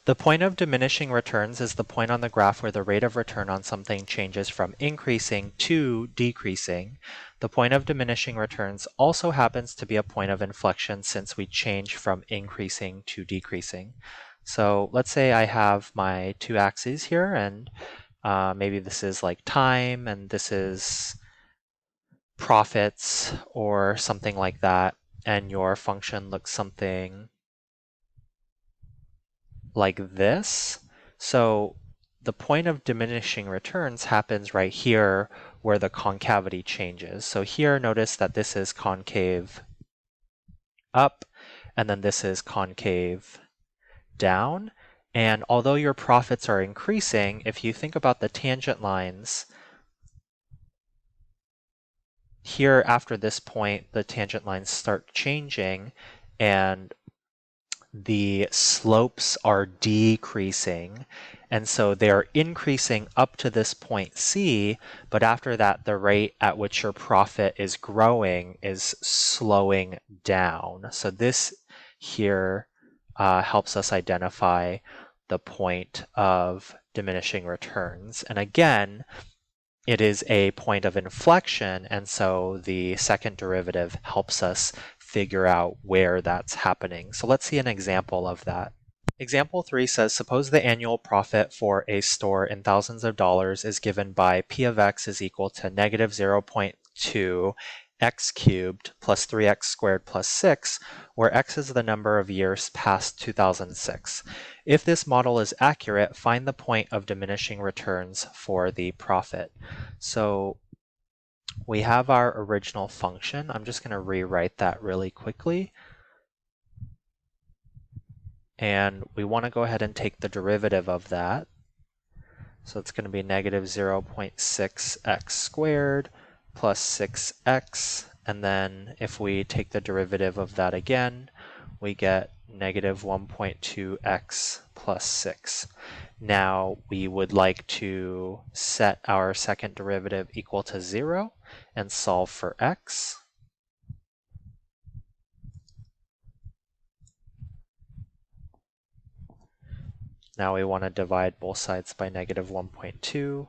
The point of diminishing returns is the point on the graph where the rate of return on something changes from increasing to decreasing. The point of diminishing returns also happens to be a point of inflection since we change from increasing to decreasing. So let's say I have my two axes here, and maybe this is like time and this is profits or something like that, and your function looks something like this. So the point of diminishing returns happens right here where the concavity changes. So here, notice that this is concave up, and then this is concave down. And although your profits are increasing, if you think about the tangent lines, here after this point, the tangent lines start changing, and the slopes are decreasing, and so they're increasing up to this point C, but after that the rate at which your profit is growing is slowing down. So this here helps us identify the point of diminishing returns. And again, it is a point of inflection, and so the second derivative helps us figure out where that's happening. So let's see an example of that. Example 3 says, suppose the annual profit for a store in thousands of dollars is given by P of x is equal to negative 0.2 x cubed plus 3x squared plus 6, where x is the number of years past 2006. If this model is accurate, find the point of diminishing returns for the profit. So we have our original function. I'm just going to rewrite that really quickly. And we want to go ahead and take the derivative of that. So it's going to be negative 0.6x squared plus 6x. And then if we take the derivative of that again, we get negative 1.2x plus 6. Now we would like to set our second derivative equal to 0 and solve for x. Now we want to divide both sides by negative 1.2.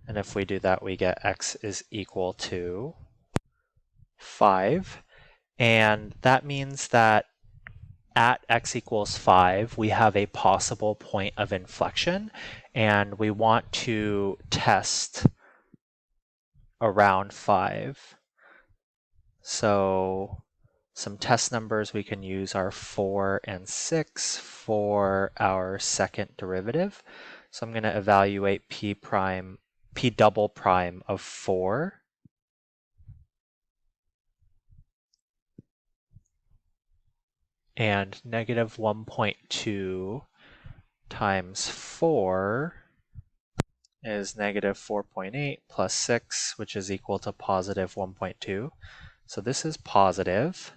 And if we do that, we get x is equal to 5. And that means that at x equals 5, we have a possible point of inflection, and we want to test around 5. So some test numbers we can use are 4 and 6 for our second derivative. So I'm going to evaluate p double prime of 4. And negative 1.2 times 4 is negative 4.8 plus 6, which is equal to positive 1.2. So this is positive.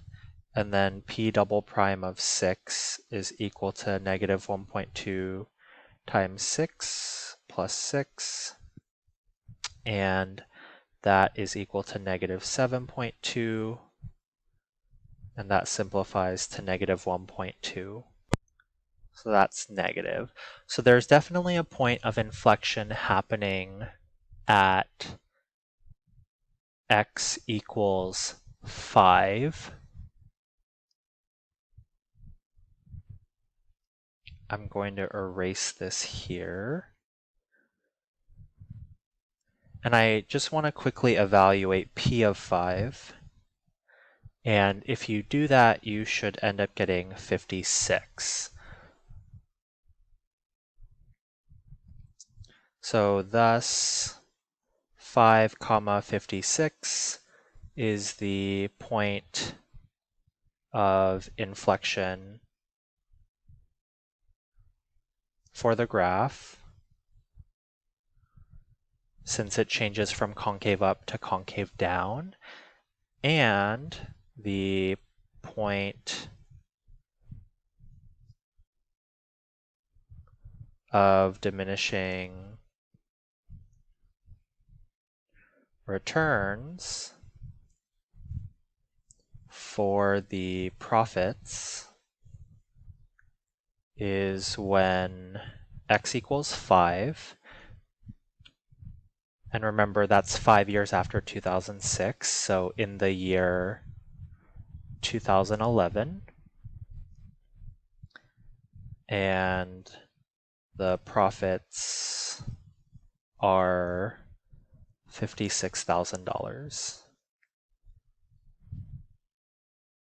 And then p double prime of 6 is equal to negative 1.2 times 6 plus 6. And that is equal to negative 7.2. And that simplifies to negative 1.2. So that's negative. So there's definitely a point of inflection happening at x equals 5. I'm going to erase this here. And I just want to quickly evaluate p of 5. And if you do that, you should end up getting 56. So thus 5, 56 is the point of inflection for the graph, since it changes from concave up to concave down, and the point of diminishing returns for the profits is when x equals 5. And remember, that's 5 years after 2006, so in the year 2011. And the profits are $56,000.